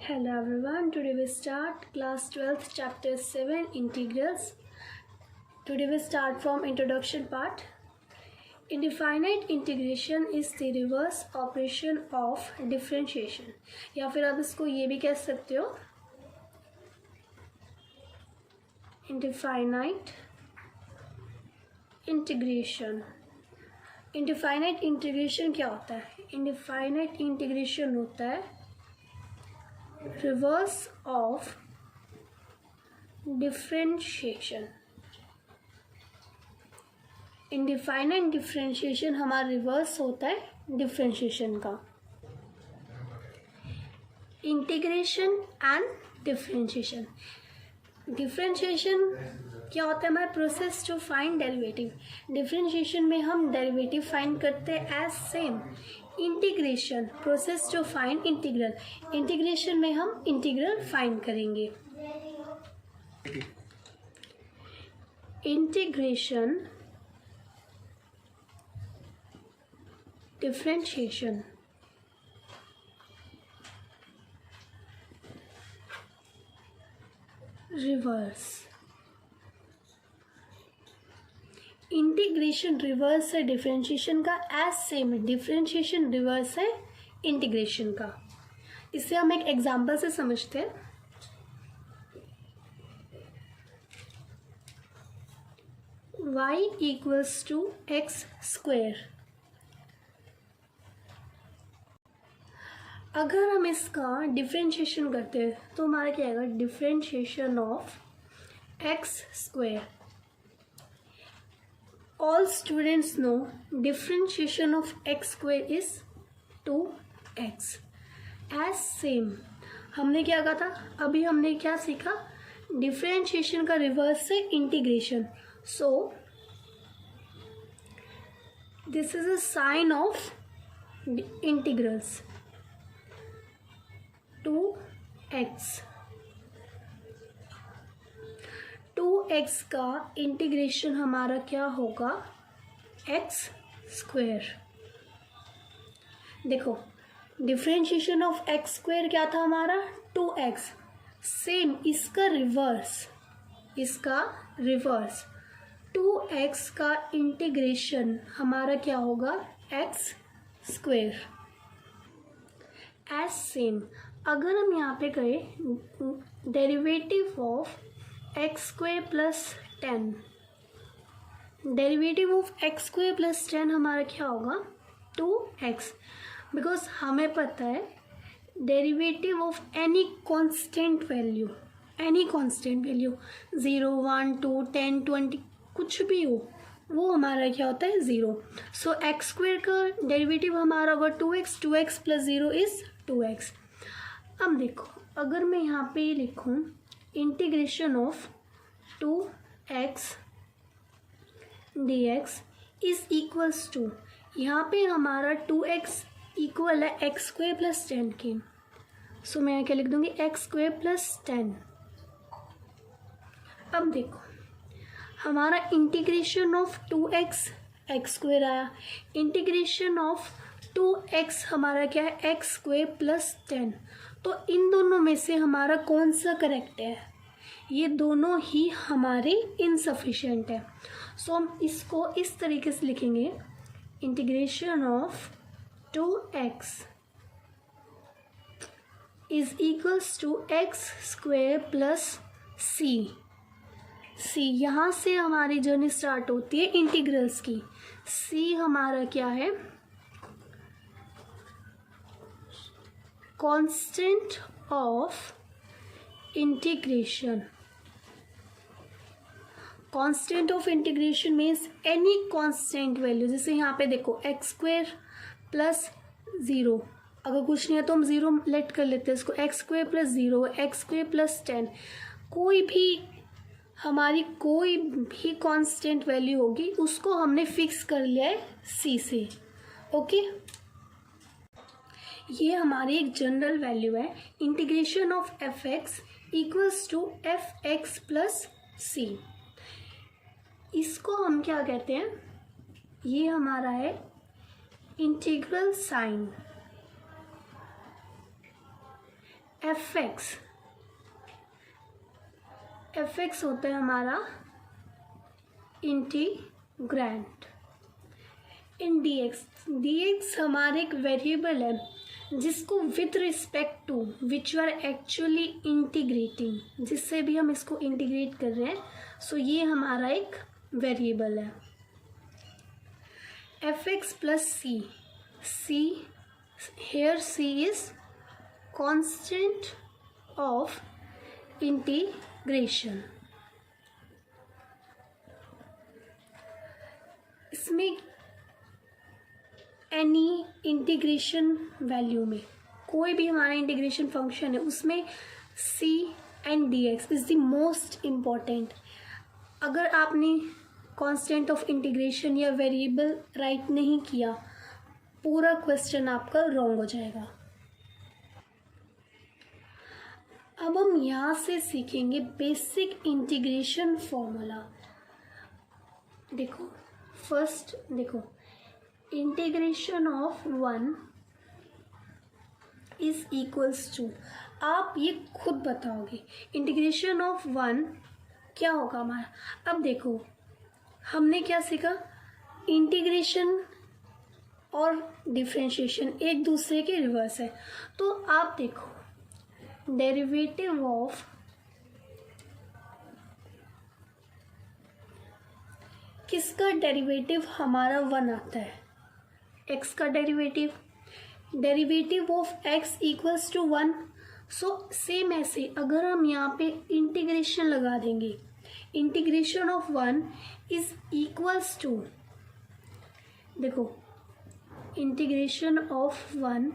Hello everyone, today we start class 12th chapter 7 integrals. Today we start from introduction part. Indefinite integration is the reverse operation of differentiation. या फिर आप इसको ये भी कह सकते हो indefinite integration. Indefinite integration क्या होता है? Indefinite integration होता है reverse of differentiation. Indefinite differentiation हमारा रिवर्स होता है डिफरेंशिएशन का. Integration and differentiation. डिफरेंशिएशन क्या होता है? हमारा process to find derivative. Differentiation में हम डेरिवेटिव फाइंड करते हैं as same. Integration process to find integral. Integration में हम इंटीग्रल फाइंड करेंगे. Integration, differentiation, reverse. Integration reverse है डिफरेंशिएशन का, एज सेम डिफरेंशिएशन रिवर्स है इंटीग्रेशन का. इसे हम एक एग्जांपल से समझते हैं. y equals to x square. अगर हम इसका डिफरेंशिएशन करते हैं तो हमारा क्या आएगा? Differentiation of x square. All students know differentiation of x square is 2x. As same हमने क्या कहा था? अभी हमने क्या सीखा? डिफरेंशिएशन का रिवर्स से integration. So this is a sign of integrals. 2x. 2x का इंटीग्रेशन हमारा क्या होगा? X square. देखो डिफरेंशिएशन ऑफ एक्स स्क्वायर क्या था हमारा? 2x. सेम इसका रिवर्स 2x का इंटीग्रेशन हमारा क्या होगा? X square. एज सेम अगर हम यहाँ पे करें derivative of x square plus 10, derivative of x square plus 10 हमारा क्या होगा? 2x. बिकॉज हमें पता है derivative of any constant value 0, 1, 2, 10, 20 कुछ भी हो, वो हमारा क्या होता है? 0. सो एक्स स्क्वायर का डेरिवेटिव हमारा होगा 2x. 2x plus 0 is 2x. अब देखो अगर मैं यहाँ पे ये लिखूँ integration of 2x dx is equals to, यहाँ पे हमारा 2x इक्वल है एक्स स्क्वायर प्लस 10 के. सो मैं यहाँ क्या लिख दूँगी? X square plus 10. अब देखो हमारा integration of 2x x square आया, इंटीग्रेशन ऑफ 2x हमारा क्या है? X square plus 10. तो इन दोनों में से हमारा कौन सा करेक्ट है? ये दोनों ही हमारे इनसफिशिएंट है. सो हम इसको इस तरीके से लिखेंगे integration of 2x is equals to x square plus c. यहाँ से हमारी जर्नी स्टार्ट होती है इंटीग्रल्स की. c हमारा क्या है? Constant of integration. Constant of integration means any constant value. जैसे यहाँ पे देखो एक्स स्क्वायर प्लस 0, अगर कुछ नहीं है तो हम 0 लेट कर लेते हैं इसको. X square plus 0, x square plus 10, कोई भी कांस्टेंट वैल्यू होगी उसको हमने फिक्स कर लिया है c से. ओके ये हमारी एक जनरल वैल्यू है. Integration of fx equals to fx plus c. इसको हम क्या कहते हैं? ये हमारा है इंटीग्रल साइन. एफ एक्स होता है हमारा इंटीग्रैंड इन डी एक्स हमारे एक वेरिएबल है जिसको with respect to which you are actually integrating, जिससे भी हम इसको इंटीग्रेट कर रहे हैं, सो ये हमारा एक वेरिएबल है। F x plus c here c is constant of integration. इसमें एनी इंटीग्रेशन वैल्यू में कोई भी हमारा इंटीग्रेशन फंक्शन है उसमें c and d x is the most important. अगर आपने कांस्टेंट ऑफ इंटीग्रेशन या वेरिएबल राइट नहीं किया, पूरा क्वेश्चन आपका रॉन्ग हो जाएगा। अब हम यहाँ से सीखेंगे बेसिक इंटीग्रेशन फॉर्मूला। देखो फर्स्ट देखो, integration of 1 is equals to, आप ये खुद बताओगे इंटीग्रेशन ऑफ 1 क्या होगा हमारा। अब देखो हमने क्या सीखा, इंटीग्रेशन और डिफरेंशिएशन एक दूसरे के रिवर्स है। तो आप देखो डेरिवेटिव ऑफ किसका डेरिवेटिव हमारा 1 आता है, x का derivative of x equals to 1। So same ऐसे अगर हम यहाँ पे इंटीग्रेशन लगा देंगे, integration of 1 is equals to, देखो integration of 1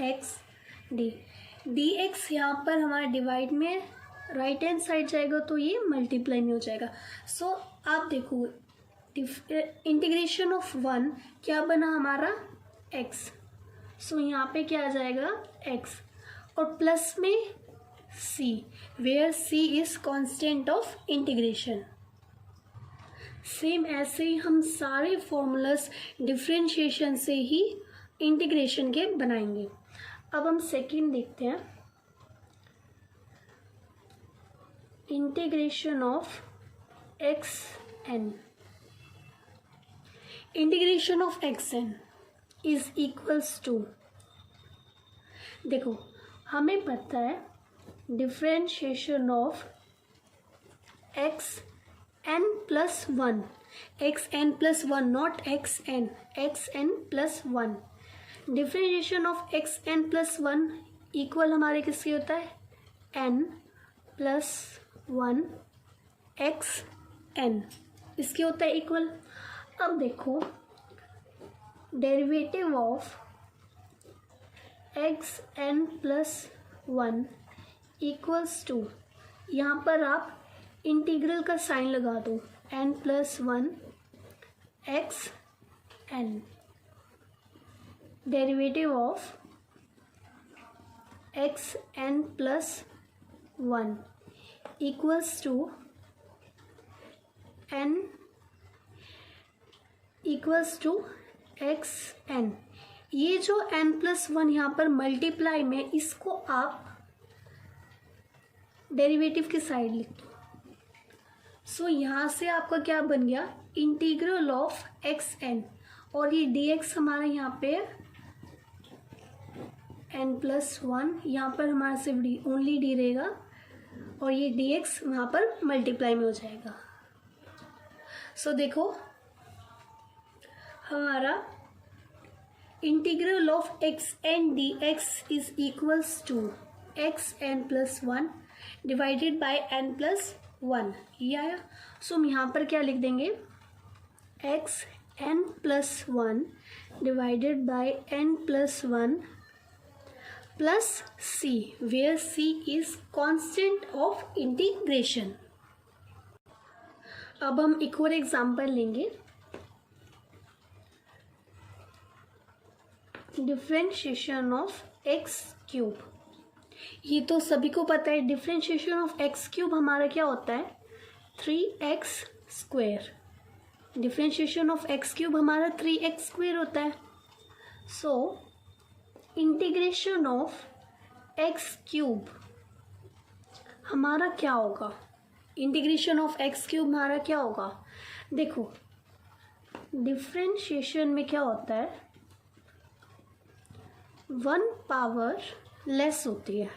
x d x यहाँ पर हमारा डिवाइड में राइट हैंड साइड जाएगा तो ये मल्टीप्लाई में हो जाएगा। सो आप देखो इंटीग्रेशन ऑफ 1 क्या बना हमारा x, सो यहाँ पे क्या आ जाएगा x और प्लस में c, where c is constant of integration. Same ऐसे ही हम सारे फॉर्मूलास डिफरेंशिएशन से ही इंटीग्रेशन के बनाएंगे। अब हम सेकंड देखते हैं, integration of x n. Integration of x n is equals to, देखो हमें पता है differentiation of x n plus 1, x n plus 1 not x n plus 1। Differentiation of x n plus 1 equal हमारे किसके होता है, एन प्लस 1 एक्स एन, इसके होता है इक्वल। अब देखो derivative of x n plus 1 equals to, यहाँ पर आप इंटीग्रल का साइन लगा दो, n plus 1 x n, derivative of x n plus 1 equals to n equals to x n. ये जो एन प्लस 1 यहाँ पर मल्टीप्लाई में, इसको आप डेरिवेटिव की साइड लिख दो। सो यहाँ से आपका क्या बन गया, इंटीग्रल ऑफ एक्स एन, और ये डी एक्स हमारा यहाँ पे एन प्लस 1, यहाँ पर हमारा सिर्फ डी ओनली डी रहेगा और ये डी एक्स वहाँ पर मल्टीप्लाई में हो जाएगा। सो देखो हमारा integral of x n d x is equals to x n plus 1 divided by n plus 1, ये आया। सो हम यहाँ पर क्या लिख देंगे, x n plus 1 divided by n plus 1 plus c, where c is constant of integration. अब हम एक और एग्जांपल लेंगे, डिफरेंशिएशन ऑफ एक्स क्यूब। ये तो सभी को पता है, डिफरेंशिएशन ऑफ एक्स क्यूब हमारा क्या होता है, 3x square. Differentiation of x cube हमारा 3x स्क्वायर होता है। So integration of x cube हमारा क्या होगा, इंटीग्रेशन ऑफ एक्स क्यूब हमारा क्या होगा। देखो डिफ्रेंशिएशन में क्या होता है, 1 पावर लेस होती है,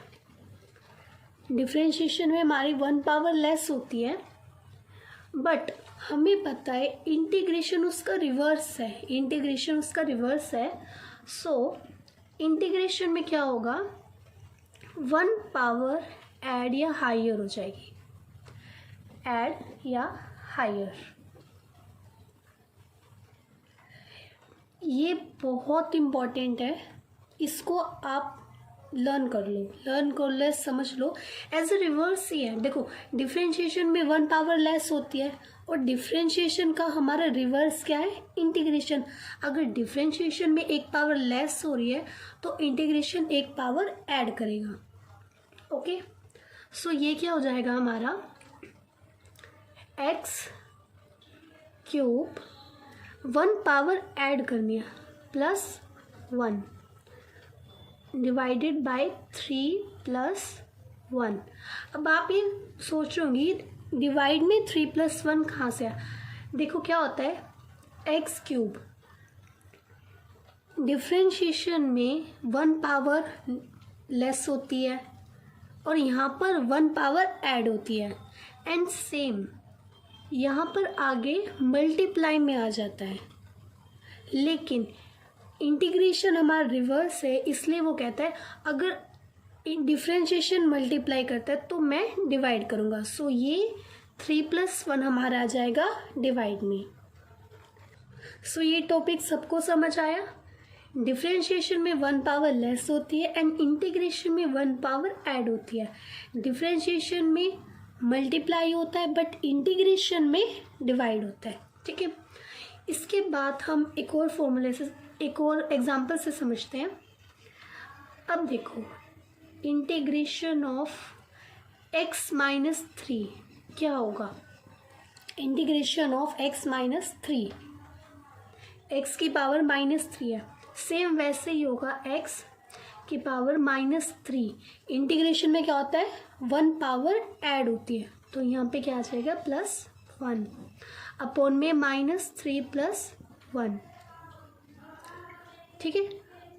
डिफ्रेंशिएशन में हमारी 1 पावर लेस होती है, बट हमें पता है इंटीग्रेशन उसका रिवर्स है, इंटीग्रेशन उसका रिवर्स है। सो इंटीग्रेशन में क्या होगा, 1 पावर ऐड या हायर हो जाएगी, ऐड या हायर। ये बहुत इम्पॉर्टेंट है, इसको आप लर्न कर लो, समझ लो, एज ए रिवर्स ही है। देखो डिफ्रेंशिएशन में 1 पावर लेस होती है और डिफ्रेंशिएशन का हमारा रिवर्स क्या है, इंटीग्रेशन। अगर डिफ्रेंशिएशन में 1 पावर लेस हो रही है तो इंटीग्रेशन 1 पावर ऐड करेगा। ओके, सो ये क्या हो जाएगा हमारा, एक्स क्यूब 1 पावर ऐड करनी है प्लस 1 डिवाइडेड बाय 3 प्लस 1। अब आप ये सोच रहे होंगी डिवाइड में 3 प्लस 1 कहाँ से आया। देखो क्या होता है, एक्स क्यूब डिफ्रेंशिएशन में 1 पावर लेस होती है और यहाँ पर 1 पावर ऐड होती है, एंड सेम यहाँ पर आगे मल्टीप्लाई में आ जाता है, लेकिन इंटीग्रेशन हमारा रिवर्स है, इसलिए वो कहता है अगर डिफ्रेंशिएशन मल्टीप्लाई करता है तो मैं डिवाइड करूँगा। सो ये 3 प्लस 1 हमारा आ जाएगा डिवाइड में। सो ये टॉपिक सबको समझ आया। डिफ्रेंशिएशन में 1 पावर लेस होती है एंड इंटीग्रेशन में 1 पावर ऐड होती है। डिफ्रेंशिएशन में मल्टीप्लाई होता है बट इंटीग्रेशन में डिवाइड होता है। ठीक है, इसके बाद हम एक और फॉर्मूले से, एक और एग्जांपल से समझते हैं। अब देखो इंटीग्रेशन ऑफ x माइनस 3 क्या होगा, integration of x minus 3, x की पावर -3 है, सेम वैसे ही होगा x की पावर -3। इंटीग्रेशन में क्या होता है, 1 पावर ऐड होती है, तो यहाँ पे क्या आ जाएगा +1 अपॉन में -3 प्लस 1। ठीक है,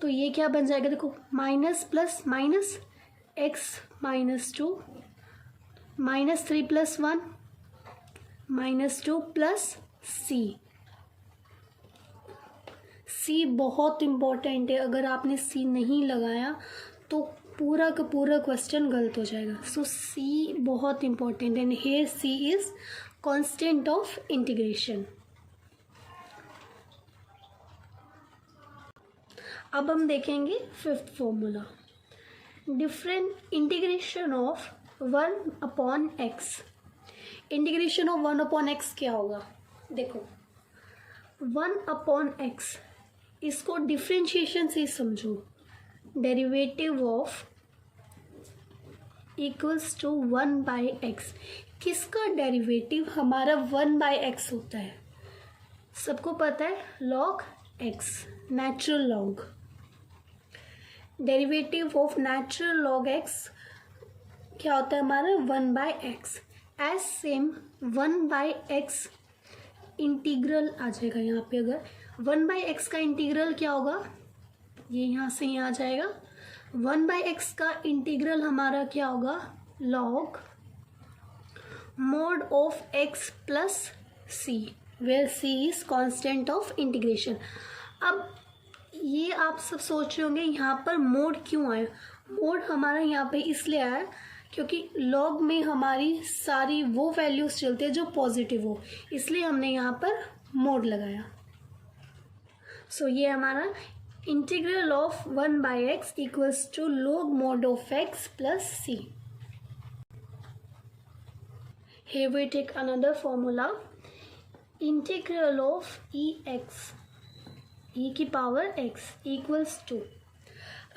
तो ये क्या बन जाएगा, देखो minus plus minus x -2 -3 plus 1 -2 plus C बहुत इम्पोर्टेंट है, अगर आपने C नहीं लगाया तो पूरा का पूरा क्वेश्चन गलत हो जाएगा। सो C बहुत इम्पोर्टेंट है, here C is constant of integration. अब हम देखेंगे 5th formula, different integration of 1/x। Integration of 1/x क्या होगा, देखो 1/x इसको डिफ्रेंशिएशन से समझो, derivative of equals to 1/x। किसका डेरिवेटिव हमारा 1/x होता है, सबको पता है log x, natural log. Derivative of natural log x क्या होता है हमारा 1/x। As same 1/x integral आ जाएगा यहाँ पे, अगर 1/x का इंटीग्रल क्या होगा, ये यहाँ से यहाँ आ जाएगा, 1/x का इंटीग्रल हमारा क्या होगा, log mod of x plus c, where c is constant of integration. अब ये आप सब सोच रहे होंगे यहाँ पर मोड क्यों आया, मोड हमारा यहाँ पे इसलिए आया क्योंकि लॉग में हमारी सारी वो वैल्यूज चलती है जो पॉजिटिव हो, इसलिए हमने यहाँ पर मोड लगाया। सो ये हमारा integral of 1/x equals to log mod of x plus c। Here we take another formula, integral of ex, e की पावर x इक्वल्स टू।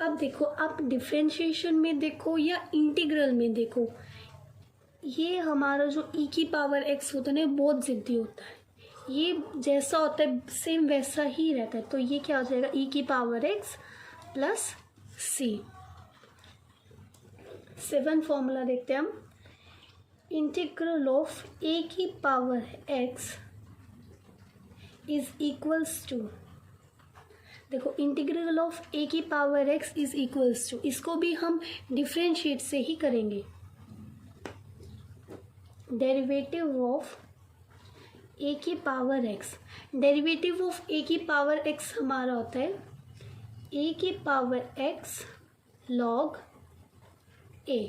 अब देखो, आप डिफ्रेंशिएशन में देखो या इंटीग्रल में देखो, ये हमारा जो e की पावर x होता है ना बहुत ज़िद्दी होता है, ये जैसा होता है सेम वैसा ही रहता है, तो ये क्या हो जाएगा e की power x plus c। Seven formula देखते हैं हम। इंटीग्रल ऑफ ए की power x is equals to, देखो इंटीग्रल ऑफ ए की power x is equals to, इसको भी हम डिफरेंशिएट से ही करेंगे। डेरिवेटिव ऑफ ए की power x, derivative of a की पावर एक्स हमारा होता है ए की power x log a.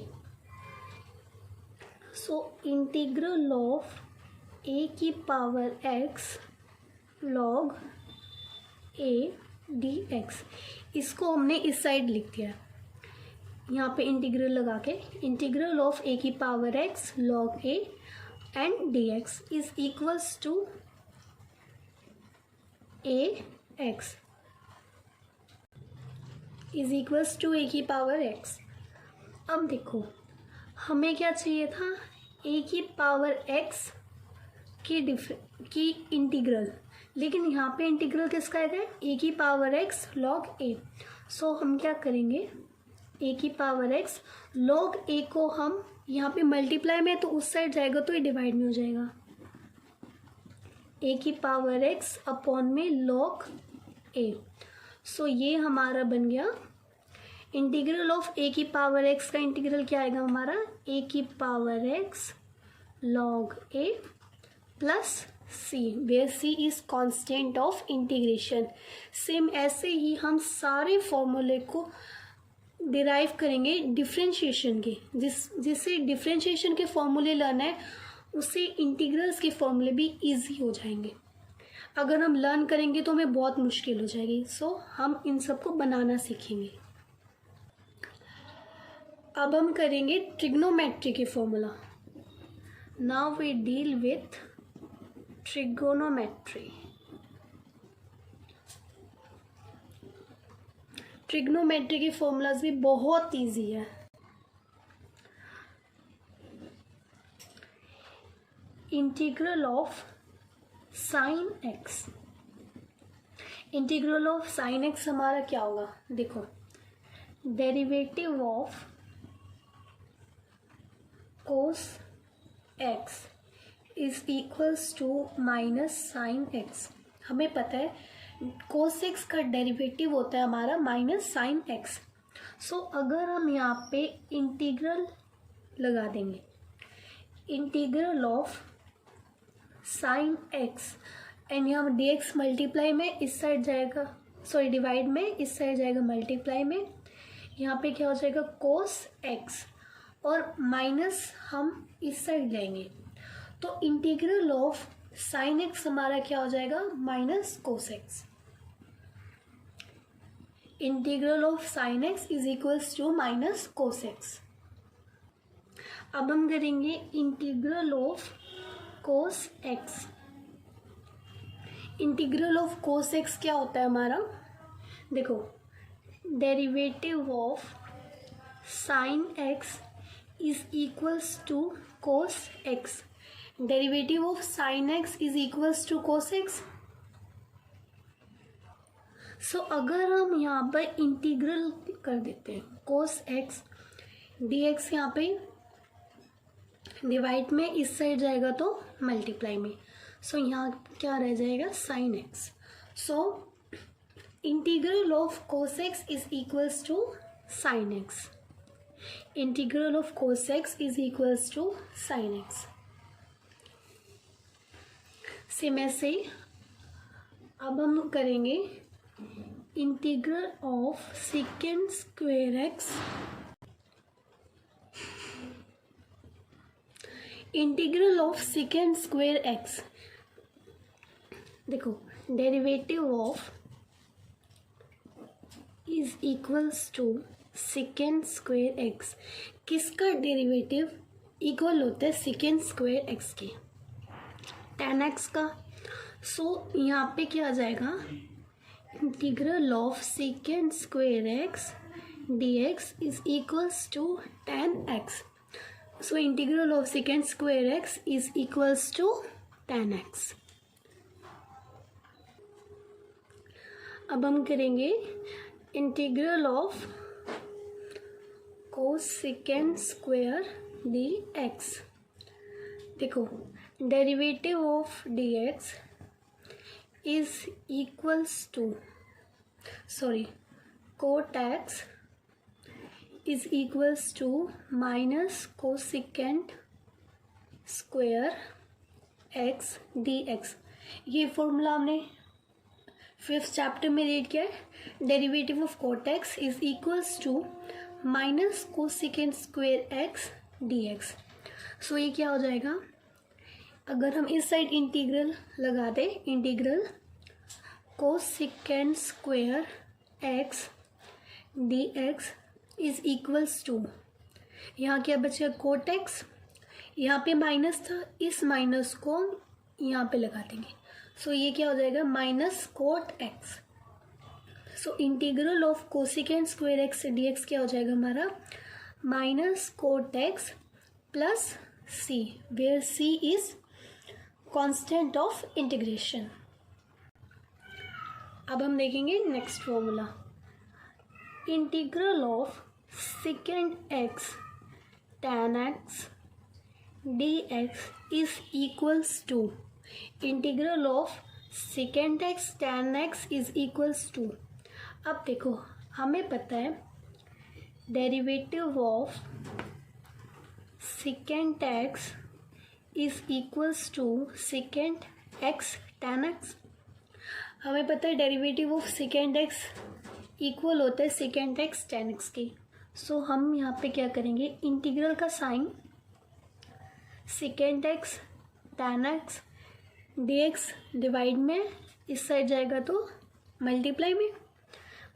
So integral of a की power x log a d x, इसको हमने इस साइड लिख दिया यहाँ पे इंटीग्रल लगा के। इंटीग्रल ऑफ ए की power x log a and d x is equals to a x, is equals to a की पावर एक्स। अब देखो हमें क्या चाहिए था, ए की पावर एक्स की इंटीग्रल, लेकिन यहाँ पे इंटीग्रल किसका है, ए की पावर एक्स लॉग ए। सो हम क्या करेंगे, ए की पावर एक्स लॉग ए को हम यहाँ पे मल्टीप्लाई में तो उस साइड जाएगा तो ये डिवाइड में हो जाएगा, ए की पावर एक्स अपॉन में लॉग ए। सो ये हमारा बन गया इंटीग्रल ऑफ ए की पावर एक्स का इंटीग्रल क्या आएगा हमारा, ए की power x log a plus c, where c is constant of integration. Same ऐसे ही हम सारे फॉर्मूले को डिराइव करेंगे डिफरेंशिएशन के, जिससे डिफरेंशिएशन के फॉर्मूले लर्न है उससे इंटीग्रल्स के फॉर्मूले भी इजी हो जाएंगे। अगर हम लर्न करेंगे तो हमें बहुत मुश्किल हो जाएगी। सो हम इन सबको बनाना सीखेंगे। अब हम करेंगे ट्रिग्नोमेट्री के formula. Now we deal with trigonometry. Trigonometry के फॉर्मूलाज भी बहुत इजी है। Integral of sine x, integral of sine x हमारा क्या होगा, देखो derivative of cos x is equals to minus sine x. हमें पता है कोस एक्स का डेरिवेटिव होता है हमारा माइनस साइन एक्स। सो अगर हम यहाँ पे इंटीग्रल लगा देंगे, integral of sine x and यहाँ डी एक्स मल्टीप्लाई में इस साइड जाएगा, सॉरी डिवाइड में इस साइड जाएगा मल्टीप्लाई में, यहाँ पे क्या हो जाएगा कोस एक्स और माइनस हम इस साइड लेंगे तो इंटीग्रल ऑफ साइन एक्स हमारा क्या हो जाएगा minus cos x. Integral of sine x is equals to minus cos x. अब हम करेंगे integral of cos x. Integral of cos x क्या होता है हमारा, देखो derivative of sine x is equals to cos x. Derivative of sine x is equals to cos x. So अगर हम यहाँ पर इंटीग्रल कर देते हैं कोस एक्स डी एक्स, यहाँ पे डिवाइड में इस साइड जाएगा तो मल्टीप्लाई में, सो यहाँ क्या रह जाएगा sine x. So integral of cos x is equals to sine x. Integral of cos x is equals to sine x. Same ऐसे अब हम करेंगे integral of secant square x, integral of secant square x. देखो derivative of is equals to secant square x. किसका derivative equal होता है secant square x के, tan x का। सो यहाँ पे क्या आ जाएगा integral of secant square x d x is equals to tan x। So integral of secant square x is equals to tan x। अब हम करेंगे integral of cosecant square d x. देखो derivative of d x is equals to cot x is equals to minus cosecant square x d x. ये formula हमने 5th chapter में read किया है। Derivative of cot x is equals to minus cosecant square x d x. So ये क्या हो जाएगा, अगर हम इस साइड इंटीग्रल लगा दें, integral cosecant square x d x is equals to, यहाँ क्या बचेगा कोट एक्स, यहाँ पे माइनस था, इस माइनस को यहाँ पे लगा देंगे। सो ये क्या हो जाएगा minus cot x. So integral of cosecant square x d x क्या हो जाएगा हमारा minus cot x plus c, where c is constant of integration. अब हम देखेंगे next formula, integral of secant x tan x dx is equals to integral of secant x tan x is equals to. अब देखो हमें पता है derivative of secant x is equals to secant x tan x। हमें पता है derivative of secant x equal होता है सेकेंड एक्स tan x के। सो हम यहाँ पे क्या करेंगे, इंटीग्रल का sign secant x tan x dx divide में इस साइड जाएगा तो मल्टीप्लाई में,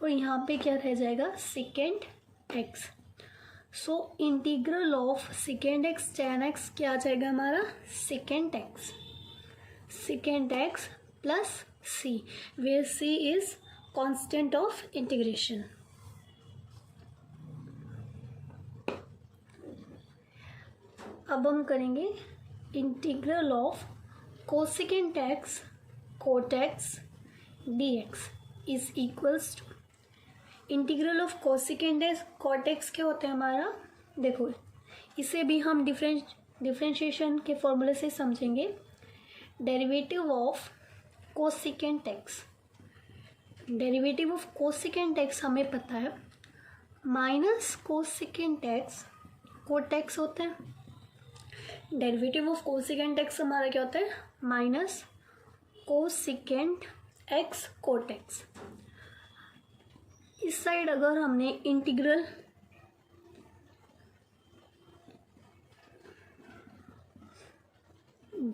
और यहाँ पे क्या रह जाएगा secant x. So integral of secant x tan x क्या आ जाएगा हमारा secant x plus c, where c is constant of integration. अब हम करेंगे integral of cosecant x cot x d x is equals to, integral of cosecant x cot x क्या होता है हमारा, देखो इसे भी हम डिफरेंशिएशन के फॉर्मूले से समझेंगे। Derivative of cosecant x, derivative of cosecant x हमें पता है minus cosecant x cot x होता है। डेरिवेटिव ऑफ कोसेकेंड एक्स हमारा क्या होता है minus cosecant x cot x. इस साइड अगर हमने इंटीग्रल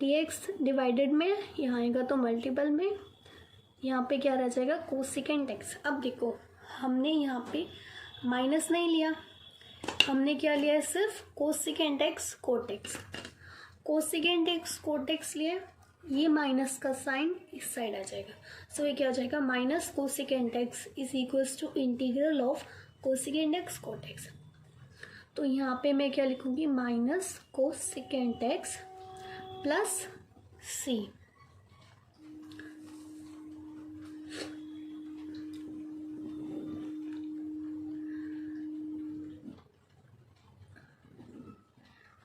dx डिवाइडेड में यहाँ आएगा तो मल्टीपल में, यहाँ पे क्या रह जाएगा कोसेकेंड एक्स। अब देखो हमने यहाँ पे माइनस नहीं लिया, हमने क्या लिया है सिर्फ cosecant x cot x. Cosecant x cot x लिए, ये माइनस का साइन इस साइड आ जाएगा। सो ये क्या हो जाएगा minus cosecant x is equals to integral of cosecant x cot x. तो यहाँ पे मैं क्या लिखूँगी minus cosecant x plus c.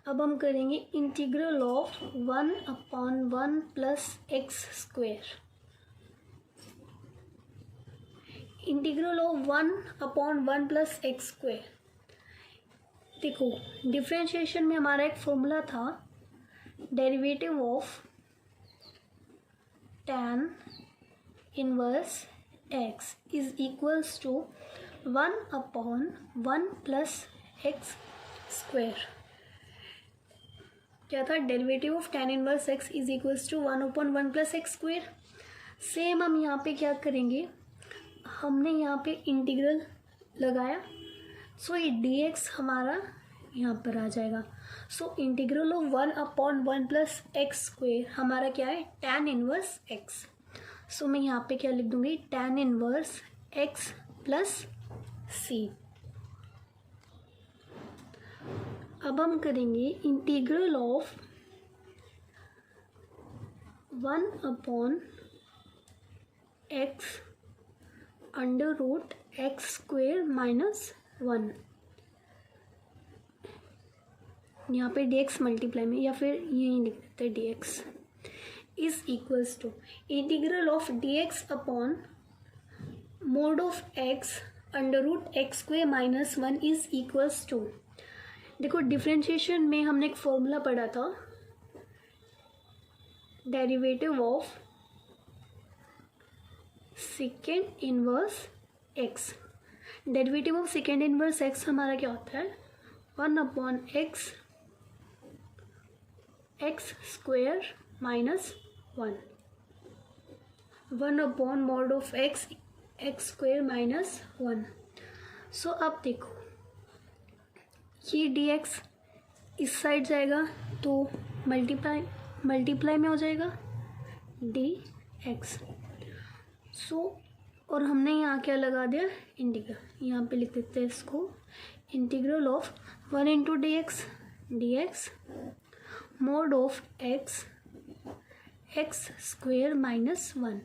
अब हम करेंगे integral of 1/1 plus x square. Integral of 1/1 plus x square, देखो डिफरेंशिएशन में हमारा एक फॉर्मूला था derivative of tan inverse x is equals to 1/1 plus x square. क्या था derivative of tan inverse x is equals to 1/1 plus x square. Same हम यहाँ पे क्या करेंगे, हमने यहाँ पे इंटीग्रल लगाया, सो ये dx हमारा यहाँ पर आ जाएगा। सो integral of 1/1 plus x square हमारा क्या है tan इनवर्स एक्स। सो मैं यहाँ पे क्या लिख दूँगी tan inverse x plus c. अब हम करेंगे integral of 1/x under root x square minus 1। यहाँ पे dx मल्टीप्लाई में, या फिर यही लिख देते हैं dx is equals to integral of dx upon mod of x under root x square minus 1 is equals to, देखो डिफ्रेंशिएशन में हमने एक फॉर्मूला पढ़ा था, derivative of secant inverse x। Derivative of secant inverse x हमारा क्या होता है, 1 upon x square minus 1 upon mod of x square minus 1। So अब देखो ये dx इस साइड जाएगा तो मल्टीप्लाई में हो जाएगा dx। सो और हमने यहाँ क्या लगा दिया, इंटीग्रल, यहाँ पे लिख देते हैं इसको integral of 1 into dx mod of x square minus 1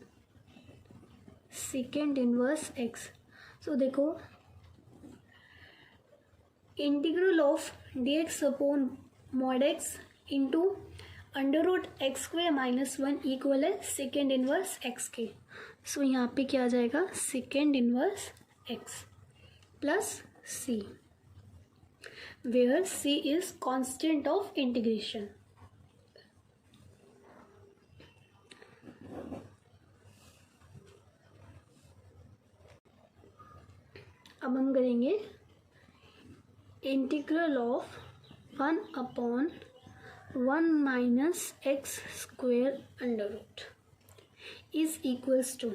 secant inverse x। So देखो integral of dx upon mod x into under root x square minus 1 equal है सेकेंड इनवर्स x के। सो यहाँ पे क्या आ जाएगा, secant inverse x plus c, where c is constant of integration. अब हम करेंगे integral of 1 upon 1 minus x square under root is equals to,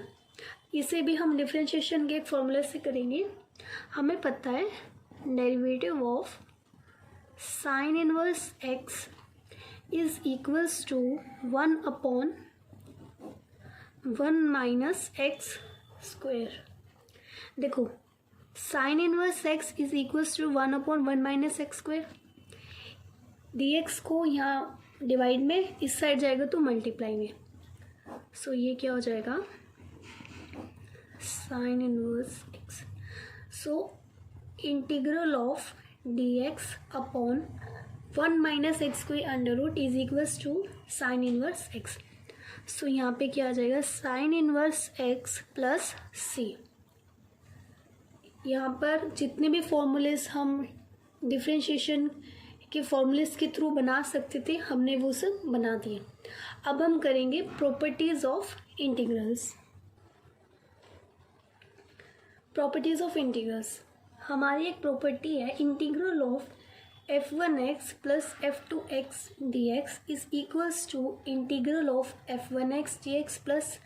इसे भी हम डिफ्रेंशिएशन के एक फॉर्मूले से करेंगे। हमें पता है derivative of sine inverse x is equals to 1 upon 1 minus x square. देखो sine inverse x is equals to 1 upon 1 minus x square, dx को यहाँ डिवाइड में इस साइड जाएगा तो मल्टीप्लाई में। सो ये क्या हो जाएगा, sine inverse x। So integral of dx upon 1 minus x square under root is equals to sine inverse x। So यहाँ पे क्या आ जाएगा, sine inverse x plus c। यहाँ पर जितने भी फॉर्मूलेस हम डिफ्रेंशिएशन के फॉर्मूलेस के थ्रू बना सकते थे हमने वो सब बना दिए। अब हम करेंगे properties of integrals. Properties of integrals, हमारी एक प्रॉपर्टी है integral of f1x plus f2x dx is equals to integral of f1x dx plus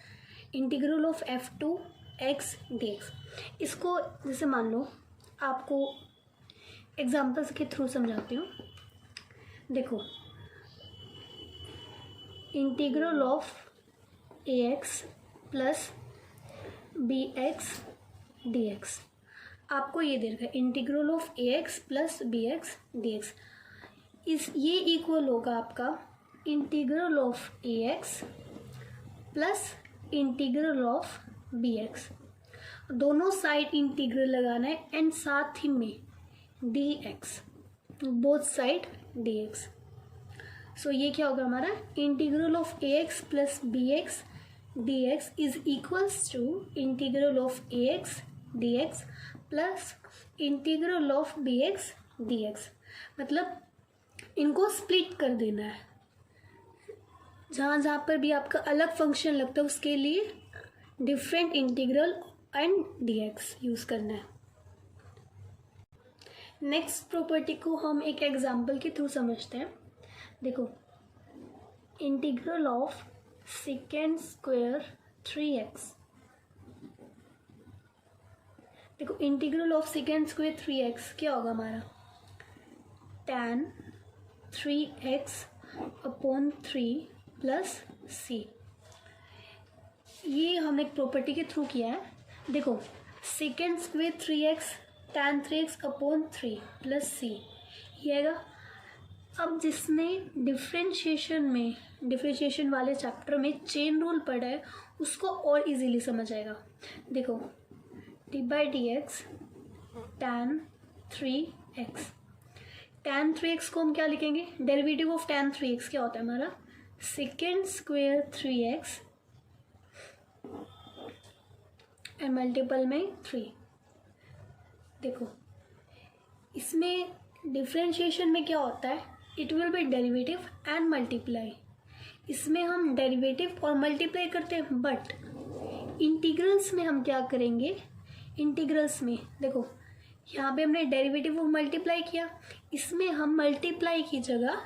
integral of f2x dx। इसको जैसे मान लो, आपको एग्जाम्पल्स के थ्रू समझाती हूँ। देखो integral of ax plus bx dx, आपको ये दे रखा है integral of ax plus bx dx, ये इक्वल होगा आपका integral of ax plus integral of bx। दोनों साइड इंटीग्रल लगाना है एंड साथ ही में dx, both side dx। So ये क्या होगा हमारा, integral of ax plus bx dx is equals to integral of ax dx plus integral of bx dx। मतलब इनको स्प्लिट कर देना है, जहाँ जहाँ पर भी आपका अलग फंक्शन लगता है उसके लिए different integral and dx use करना है। नेक्स्ट प्रॉपर्टी को हम एक एग्जांपल के थ्रू समझते हैं। देखो integral of secant square 3x, देखो integral of secant square 3x क्या होगा हमारा, tan 3x upon 3 plus c। ये हमने एक प्रॉपर्टी के थ्रू किया है। देखो second square 3x tan 3x upon 3 plus c ये आएगा। अब जिसने डिफ्रेंशिएशन वाले चैप्टर में चेन रूल पढ़ा है उसको और इजीली समझ आएगा। देखो d by dx tan 3x, tan 3x को हम क्या लिखेंगे, डेरिवेटिव ऑफ tan 3x क्या होता है हमारा, second square 3x and multiple में 3। देखो इसमें डिफ्रेंशिएशन में क्या होता है, it will be derivative and multiply. इसमें हम डेरिवेटिव और मल्टीप्लाई करते हैं, बट इंटीग्रल्स में हम क्या करेंगे, इंटीग्रल्स में देखो यहाँ पे हमने डेरिवेटिव और मल्टीप्लाई किया, इसमें हम मल्टीप्लाई की जगह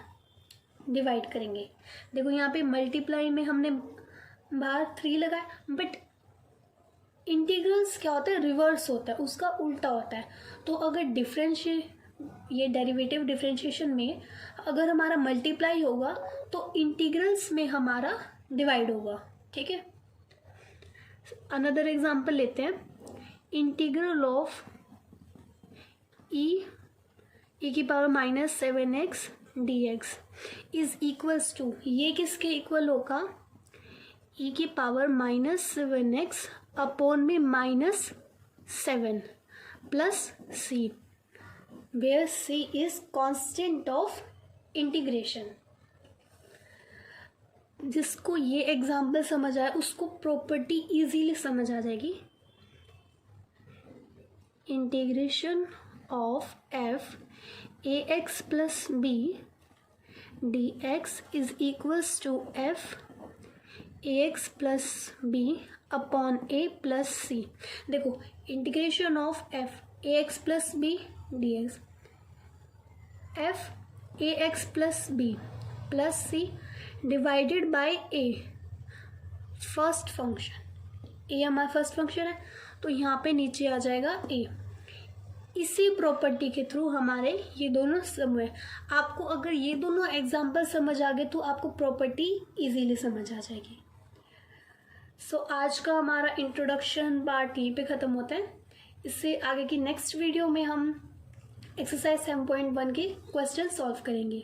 डिवाइड करेंगे। देखो यहाँ पे मल्टीप्लाई में हमने बाहर 3 लगाया, बट इंटीग्रल्स क्या होता है, रिवर्स होता है, उसका उल्टा होता है। तो अगर ये डेरिवेटिव डिफरेंशिएशन में अगर हमारा मल्टीप्लाई होगा तो इंटीग्रल्स में हमारा डिवाइड होगा। ठीक है, अनदर एग्जांपल लेते हैं, इंटीग्रल ऑफ e की power -7x dx is equals to, ये किसके इक्वल होगा, e की पावर -7x अपॉन में -7 plus c, where c is constant of integration। जिसको ये एग्जाम्पल समझ आए उसको प्रॉपर्टी इजीली समझ आ जाएगी। Integration of f ax plus b dx is equals to f ax plus b upon a plus c। देखो integration of f ax plus b dx, f ax plus b plus c divided by a, first function, a हमारा first function है तो यहाँ पे नीचे आ जाएगा a। इसी property के थ्रू हमारे ये दोनों सम है। आपको अगर ये दोनों एग्जाम्पल समझ आ गए तो आपको प्रॉपर्टी इजीली समझ आ जाएगी। सो आज का हमारा इंट्रोडक्शन पार्ट यहीं पे ख़त्म होता है। इससे आगे की नेक्स्ट वीडियो में हम एक्सरसाइज 7.1 के क्वेश्चन सॉल्व करेंगे।